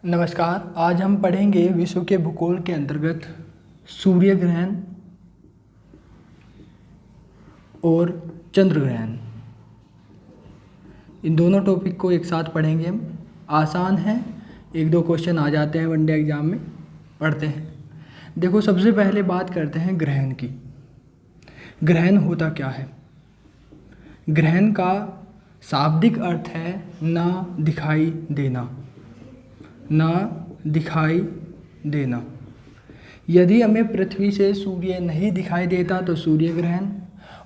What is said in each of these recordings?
नमस्कार। आज हम पढ़ेंगे विश्व के भूगोल के अंतर्गत सूर्य ग्रहण और चंद्र ग्रहण। इन दोनों टॉपिक को एक साथ पढ़ेंगे हम। आसान है, एक दो क्वेश्चन आ जाते हैं वनडे एग्जाम में। पढ़ते हैं। देखो, सबसे पहले बात करते हैं ग्रहण की। ग्रहण होता क्या है? ग्रहण का शाब्दिक अर्थ है ना दिखाई देना, ना दिखाई देना। यदि हमें पृथ्वी से सूर्य नहीं दिखाई देता तो सूर्य ग्रहण,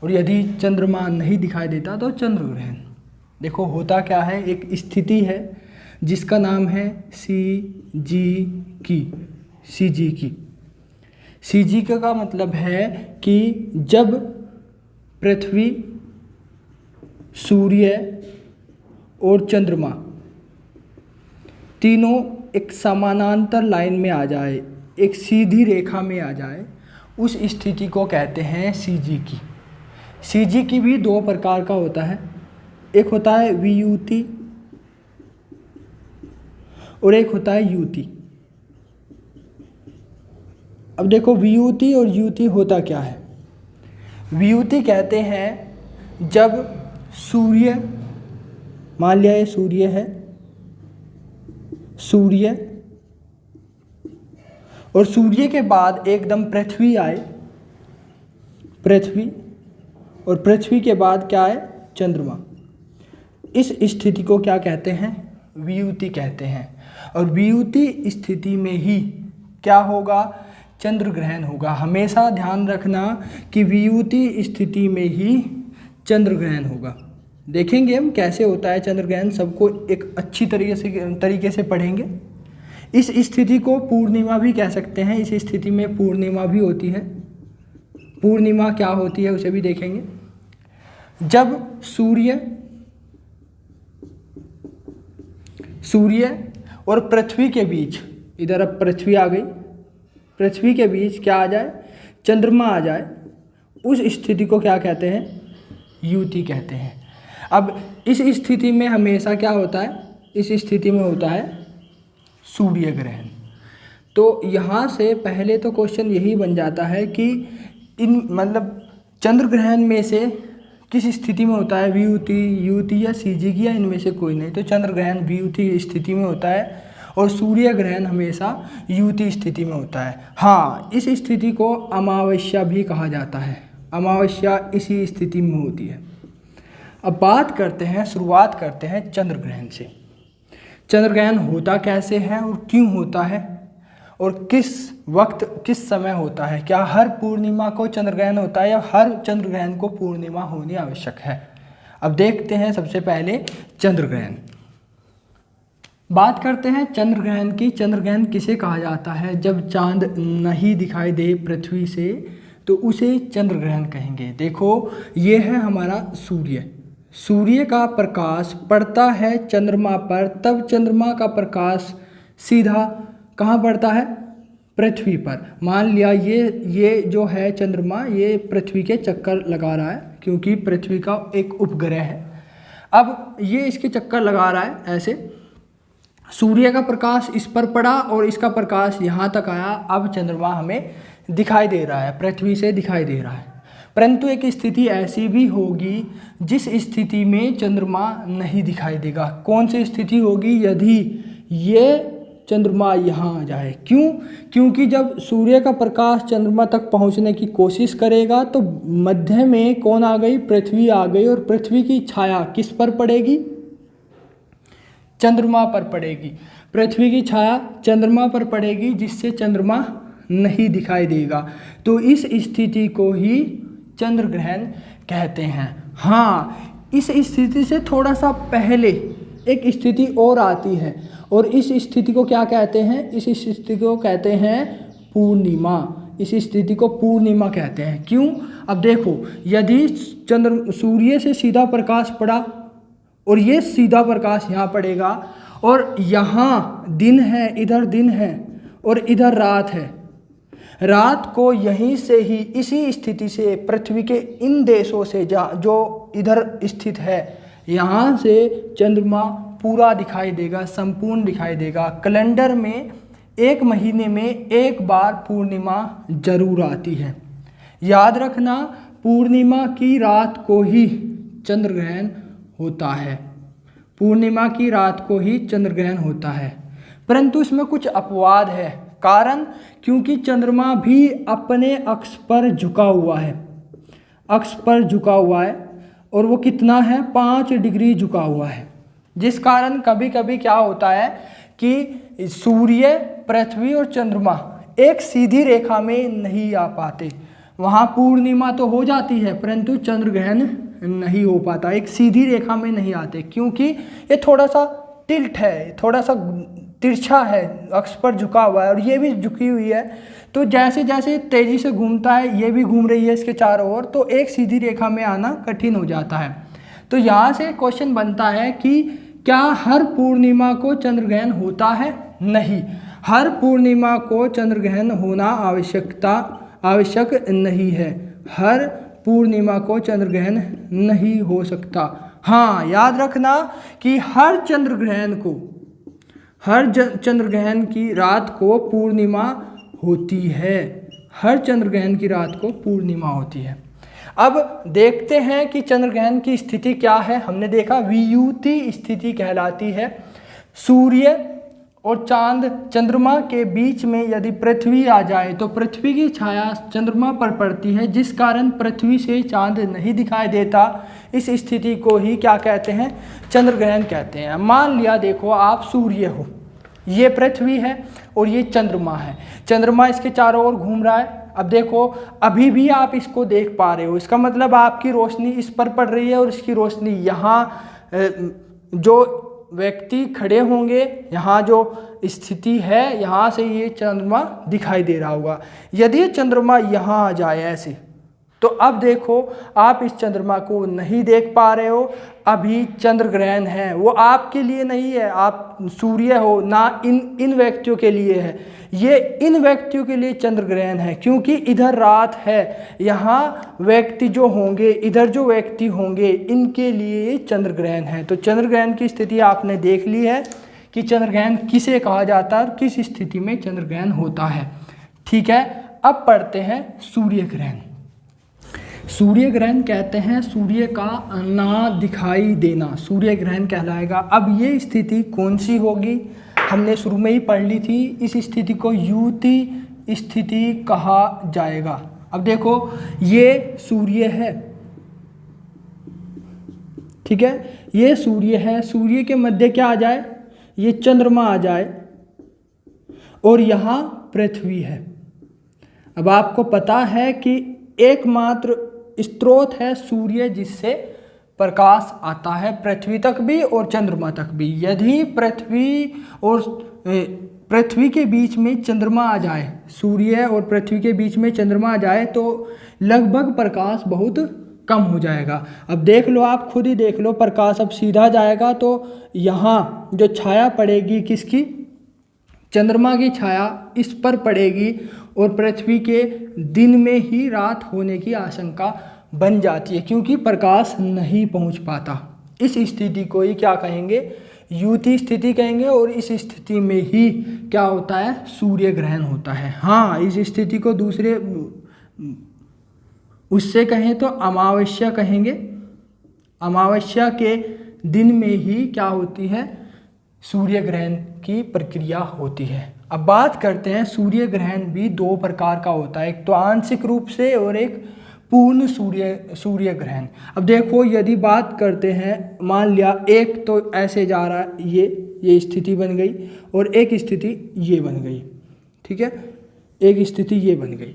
और यदि चंद्रमा नहीं दिखाई देता तो चंद्र ग्रहण। देखो, होता क्या है, एक स्थिति है जिसका नाम है सी जी का मतलब है कि जब पृथ्वी, सूर्य और चंद्रमा तीनों एक समानांतर लाइन में आ जाए, एक सीधी रेखा में आ जाए, उस स्थिति को कहते हैं सी जी भी दो प्रकार का होता है। एक होता है वियुति और एक होता है युति। अब देखो, वियुति और युति होता क्या है। वियुति कहते हैं जब सूर्य, मान लिया ये सूर्य है, सूर्य और सूर्य के बाद एकदम पृथ्वी आए, पृथ्वी, और पृथ्वी के बाद क्या है, चंद्रमा। इस स्थिति को क्या कहते हैं? वियुति कहते हैं। और वियुति स्थिति में ही क्या होगा? चंद्र ग्रहण होगा। हमेशा ध्यान रखना कि वियुति स्थिति में ही चंद्र ग्रहण होगा। देखेंगे हम कैसे होता है चंद्र ग्रहण, सबको एक अच्छी तरीके से पढ़ेंगे। इस स्थिति को पूर्णिमा भी कह सकते हैं। इस स्थिति में पूर्णिमा भी होती है। पूर्णिमा क्या होती है उसे भी देखेंगे। जब सूर्य और पृथ्वी के बीच, इधर अब पृथ्वी आ गई, पृथ्वी के बीच क्या आ जाए? चंद्रमा आ जाए, उस स्थिति को क्या कहते हैं? युति कहते हैं। अब इस स्थिति में हमेशा क्या होता है? इस स्थिति में होता है सूर्य ग्रहण। तो यहाँ से पहले तो क्वेश्चन यही बन जाता है कि चंद्र ग्रहण में से किस स्थिति में होता है? वियुति, युति या सीजी की, या इनमें से कोई नहीं। तो चंद्र ग्रहण वियुति स्थिति में होता है और सूर्य ग्रहण हमेशा युति स्थिति में होता है। हाँ, इस स्थिति को अमावस्या भी कहा जाता है। अमावस्या इसी स्थिति में होती है। अब शुरुआत करते हैं चंद्र ग्रहण से। चंद्र ग्रहण होता कैसे है और क्यों होता है, और किस वक्त, किस समय होता है? क्या हर पूर्णिमा को चंद्र ग्रहण होता है या हर चंद्र ग्रहण को पूर्णिमा होनी आवश्यक है? अब देखते हैं सबसे पहले चंद्र ग्रहण। बात करते हैं चंद्र ग्रहण की। चंद्र ग्रहण किसे कहा जाता है? जब चांद नहीं दिखाई दे पृथ्वी से तो उसे चंद्र ग्रहण कहेंगे। देखो, ये है हमारा सूर्य का प्रकाश पड़ता है चंद्रमा पर, तब चंद्रमा का प्रकाश सीधा कहाँ पड़ता है? पृथ्वी पर। मान लिया ये जो है चंद्रमा, ये पृथ्वी के चक्कर लगा रहा है, क्योंकि पृथ्वी का एक उपग्रह है। अब ये इसके चक्कर लगा रहा है ऐसे। सूर्य का प्रकाश इस पर पड़ा और इसका प्रकाश यहाँ तक आया। अब चंद्रमा हमें दिखाई दे रहा है, पृथ्वी से दिखाई दे रहा है। परंतु एक स्थिति ऐसी भी होगी जिस स्थिति में चंद्रमा नहीं दिखाई देगा। कौन सी स्थिति होगी? यदि ये चंद्रमा यहाँ आ जाए। क्यों? क्योंकि जब सूर्य का प्रकाश चंद्रमा तक पहुँचने की कोशिश करेगा तो मध्य में कौन आ गई? पृथ्वी आ गई, और पृथ्वी की छाया किस पर पड़ेगी? चंद्रमा पर पड़ेगी। पृथ्वी की छाया चंद्रमा पर पड़ेगी, जिससे चंद्रमा नहीं दिखाई देगा। तो इस स्थिति को ही चंद्र ग्रहण कहते हैं। हाँ, इस स्थिति से थोड़ा सा पहले एक स्थिति और आती है, और इस स्थिति को क्या कहते हैं? इस स्थिति को कहते हैं पूर्णिमा। इस स्थिति को पूर्णिमा कहते हैं। क्यों? अब देखो, यदि सूर्य से सीधा प्रकाश पड़ा और ये सीधा प्रकाश यहाँ पड़ेगा, और यहाँ दिन है, इधर दिन है और इधर रात है। रात को यहीं से ही, इसी स्थिति से, पृथ्वी के इन देशों से जो इधर स्थित है, यहाँ से चंद्रमा पूरा दिखाई देगा, संपूर्ण दिखाई देगा। कैलेंडर में एक महीने में एक बार पूर्णिमा जरूर आती है। याद रखना, पूर्णिमा की रात को ही चंद्र ग्रहण होता है। पूर्णिमा की रात को ही चंद्र ग्रहण होता है, परंतु इसमें कुछ अपवाद है। कारण, क्योंकि चंद्रमा भी अपने अक्ष पर झुका हुआ है, अक्ष पर झुका हुआ है, और वो कितना है, 5 डिग्री झुका हुआ है। जिस कारण कभी कभी क्या होता है कि सूर्य, पृथ्वी और चंद्रमा एक सीधी रेखा में नहीं आ पाते। वहाँ पूर्णिमा तो हो जाती है, परंतु चंद्र ग्रहण नहीं हो पाता, एक सीधी रेखा में नहीं आते, क्योंकि ये थोड़ा सा टिल्ट है, थोड़ा सा तिरछा है, अक्ष पर झुका हुआ है, और ये भी झुकी हुई है। तो जैसे जैसे तेजी से घूमता है, ये भी घूम रही है इसके चारों ओर, तो एक सीधी रेखा में आना कठिन हो जाता है। तो यहाँ से क्वेश्चन बनता है कि क्या हर पूर्णिमा को चंद्र ग्रहण होता है? नहीं, हर पूर्णिमा को चंद्र ग्रहण होना आवश्यक नहीं है। हर पूर्णिमा को चंद्र ग्रहण नहीं हो सकता। हाँ, याद रखना कि हर चंद्र ग्रहण की रात को पूर्णिमा होती है। हर चंद्र ग्रहण की रात को पूर्णिमा होती है। अब देखते हैं कि चंद्र ग्रहण की स्थिति क्या है। हमने देखा वियुति स्थिति कहलाती है। सूर्य और चांद, चंद्रमा के बीच में यदि पृथ्वी आ जाए तो पृथ्वी की छाया चंद्रमा पर पड़ती है, जिस कारण पृथ्वी से चांद नहीं दिखाई देता। इस स्थिति को ही क्या कहते हैं? चंद्र ग्रहण कहते हैं। मान लिया, देखो आप सूर्य हो, ये पृथ्वी है और ये चंद्रमा है। चंद्रमा इसके चारों ओर घूम रहा है। अब देखो, अभी भी आप इसको देख पा रहे हो, इसका मतलब आपकी रोशनी इस पर पड़ रही है और इसकी रोशनी यहाँ, जो व्यक्ति खड़े होंगे, यहाँ जो स्थिति है, यहाँ से ये चंद्रमा दिखाई दे रहा होगा। यदि चंद्रमा यहाँ आ जाए ऐसे, तो अब देखो आप इस चंद्रमा को नहीं देख पा रहे हो, अभी चंद्र ग्रहण है। वो आपके लिए नहीं है, आप सूर्य हो ना, इन व्यक्तियों के लिए है। ये इन व्यक्तियों के लिए चंद्र ग्रहण है, क्योंकि इधर रात है, यहाँ व्यक्ति जो होंगे, इधर जो व्यक्ति होंगे, इनके लिए चंद्र ग्रहण है। तो चंद्र ग्रहण की स्थिति आपने देख ली है कि चंद्र ग्रहण किसे कहा जाता है और किस स्थिति में चंद्र ग्रहण होता है। ठीक है, अब पढ़ते हैं सूर्य ग्रहण। सूर्य ग्रहण कहते हैं सूर्य का ना दिखाई देना, सूर्य ग्रहण कहलाएगा। अब ये स्थिति कौन सी होगी? हमने शुरू में ही पढ़ ली थी। इस स्थिति को युति स्थिति कहा जाएगा। अब देखो, ये सूर्य है, ठीक है, ये सूर्य है। सूर्य के मध्य क्या आ जाए? ये चंद्रमा आ जाए, और यहाँ पृथ्वी है। अब आपको पता है कि एकमात्र स्रोत है सूर्य जिससे प्रकाश आता है पृथ्वी तक भी और चंद्रमा तक भी। यदि पृथ्वी के बीच में चंद्रमा आ जाए, सूर्य और पृथ्वी के बीच में चंद्रमा आ जाए, तो लगभग प्रकाश बहुत कम हो जाएगा। अब देख लो, आप खुद ही देख लो, प्रकाश अब सीधा जाएगा तो यहाँ जो छाया पड़ेगी किसकी? चंद्रमा की छाया इस पर पड़ेगी, और पृथ्वी के दिन में ही रात होने की आशंका बन जाती है, क्योंकि प्रकाश नहीं पहुंच पाता। इस स्थिति को ही क्या कहेंगे? युति स्थिति कहेंगे। और इस स्थिति में ही क्या होता है? सूर्य ग्रहण होता है। हाँ, इस स्थिति को दूसरे उससे कहें तो अमावस्या कहेंगे। अमावस्या के दिन में ही क्या होती है? सूर्य ग्रहण की प्रक्रिया होती है। अब बात करते हैं, सूर्य ग्रहण भी 2 प्रकार का होता है, एक तो आंशिक रूप से और एक पूर्ण सूर्य ग्रहण। अब देखो, यदि बात करते हैं, मान लिया एक तो ऐसे जा रहा है, ये स्थिति बन गई, और एक स्थिति ये बन गई, ठीक है, एक स्थिति ये बन गई।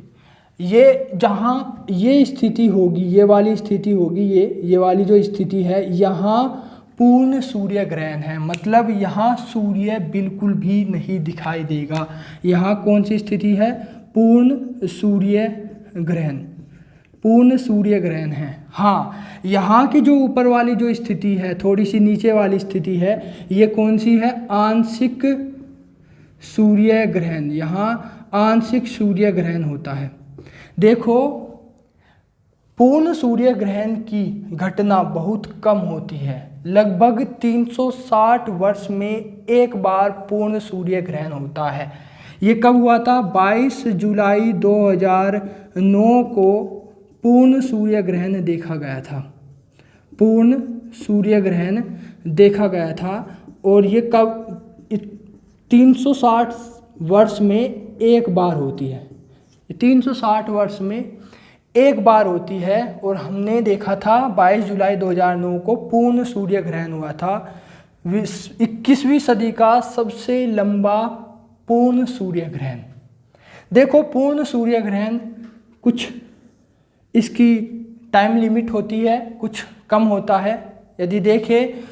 ये जहाँ ये स्थिति होगी, ये वाली स्थिति होगी, ये वाली जो स्थिति है, यहाँ पूर्ण सूर्य ग्रहण है। मतलब यहाँ सूर्य बिल्कुल भी नहीं दिखाई देगा। यहाँ कौन सी स्थिति है? पूर्ण सूर्य ग्रहण। पूर्ण सूर्य ग्रहण है। हाँ, यहाँ की जो ऊपर वाली जो स्थिति है, थोड़ी सी नीचे वाली स्थिति है, ये कौन सी है? आंशिक सूर्य ग्रहण। यहाँ आंशिक सूर्य ग्रहण होता है। देखो, पूर्ण सूर्य ग्रहण की घटना बहुत कम होती है। लगभग 360 वर्ष में एक बार पूर्ण सूर्य ग्रहण होता है। ये कब हुआ था? 22 जुलाई 2009 को पूर्ण सूर्य ग्रहण देखा गया था। पूर्ण सूर्य ग्रहण देखा गया था और ये कब? 360 वर्ष में एक बार होती है। 360 वर्ष में एक बार होती है और हमने देखा था 22 जुलाई 2009 को पूर्ण सूर्य ग्रहण हुआ था। 21वीं सदी का सबसे लंबा पूर्ण सूर्य ग्रहण। देखो, पूर्ण सूर्य ग्रहण कुछ इसकी टाइम लिमिट होती है, कुछ कम होता है। यदि देखें,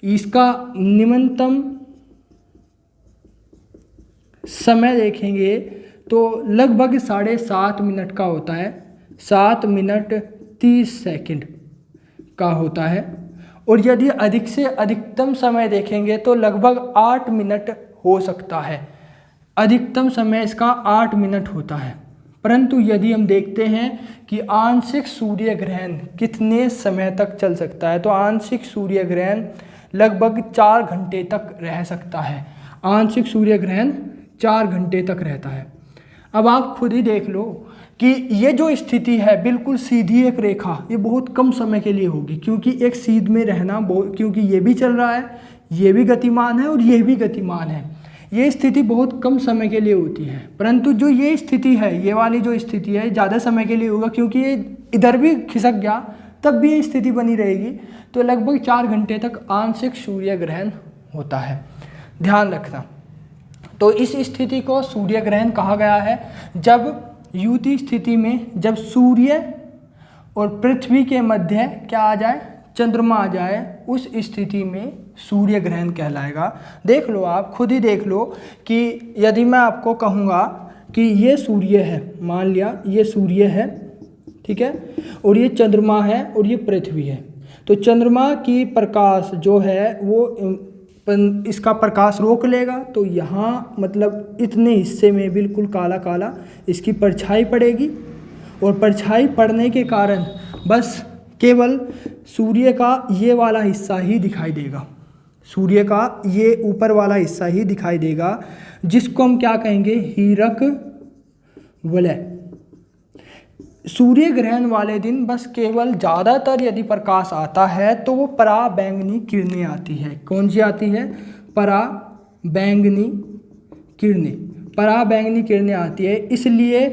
इसका न्यूनतम समय देखेंगे तो लगभग 7.5 मिनट का होता है। 7 मिनट 30 सेकंड का होता है। और यदि अधिक से अधिकतम समय देखेंगे तो लगभग 8 मिनट हो सकता है। अधिकतम समय इसका 8 मिनट होता है। परंतु यदि हम देखते हैं कि आंशिक सूर्य ग्रहण कितने समय तक चल सकता है, तो आंशिक सूर्य ग्रहण लगभग 4 घंटे तक रह सकता है। आंशिक सूर्य ग्रहण 4 घंटे तक रहता है। अब आप खुद ही देख लो कि ये जो स्थिति है, बिल्कुल सीधी एक रेखा, ये बहुत कम समय के लिए होगी, क्योंकि एक सीध में रहना, क्योंकि ये भी चल रहा है, ये भी गतिमान है और ये भी गतिमान है। ये स्थिति बहुत कम समय के लिए होती है। परंतु जो ये स्थिति है, ये वाली जो स्थिति है, ज़्यादा समय के लिए होगा, क्योंकि ये इधर भी खिसक गया तब भी ये स्थिति बनी रहेगी। तो लगभग 4 घंटे तक आंशिक सूर्य ग्रहण होता है, ध्यान रखना। तो इस स्थिति को सूर्य ग्रहण कहा गया है जब युति स्थिति में, जब सूर्य और पृथ्वी के मध्य क्या आ जाए? चंद्रमा आ जाए, उस स्थिति में सूर्य ग्रहण कहलाएगा। देख लो, आप खुद ही देख लो कि यदि मैं आपको कहूँगा कि ये सूर्य है, मान लिया ये सूर्य है, ठीक है, और ये चंद्रमा है और ये पृथ्वी है, तो चंद्रमा की प्रकाश जो है वो इसका प्रकाश रोक लेगा, तो यहाँ मतलब इतने हिस्से में बिल्कुल काला काला इसकी परछाई पड़ेगी और परछाई पड़ने के कारण बस केवल सूर्य का ये वाला हिस्सा ही दिखाई देगा। सूर्य का ये ऊपर वाला हिस्सा ही दिखाई देगा, जिसको हम क्या कहेंगे? हीरक वलय। सूर्य ग्रहण वाले दिन बस केवल ज़्यादातर यदि प्रकाश आता है तो वो पराबैंगनी किरणें आती है। कौन सी आती है? पराबैंगनी किरणें। पराबैंगनी किरणें आती है, इसलिए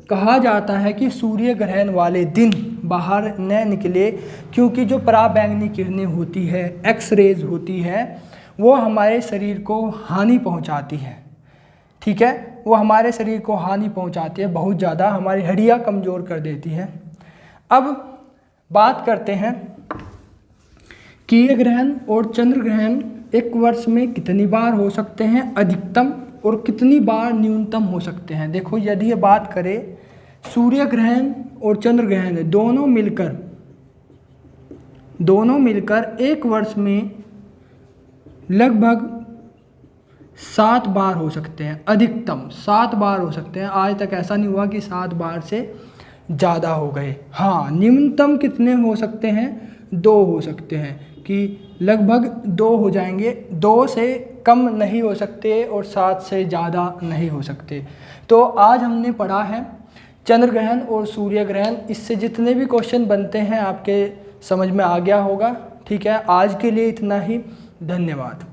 कहा जाता है कि सूर्य ग्रहण वाले दिन बाहर न निकले, क्योंकि जो पराबैंगनी किरणें होती है, एक्स रेज होती है, वो हमारे शरीर को हानि पहुंचाती है। ठीक है, वो हमारे शरीर को हानि पहुंचाती है, बहुत ज़्यादा हमारी हड्डियां कमज़ोर कर देती है। अब बात करते हैं कि ये ग्रहण और चंद्र ग्रहण एक वर्ष में कितनी बार हो सकते हैं अधिकतम, और कितनी बार न्यूनतम हो सकते हैं। देखो, यदि ये बात करें सूर्य ग्रहण और चंद्र ग्रहण दोनों मिलकर एक वर्ष में लगभग 7 बार हो सकते हैं, अधिकतम 7 बार हो सकते हैं। आज तक ऐसा नहीं हुआ कि 7 बार से ज़्यादा हो गए। हाँ, न्यूनतम कितने हो सकते हैं? 2 हो सकते हैं, कि लगभग 2 हो जाएंगे, 2 से कम नहीं हो सकते और 7 से ज़्यादा नहीं हो सकते। तो आज हमने पढ़ा है चंद्र ग्रहण और सूर्य ग्रहण। इससे जितने भी क्वेश्चन बनते हैं आपके समझ में आ गया होगा। ठीक है, आज के लिए इतना ही। धन्यवाद।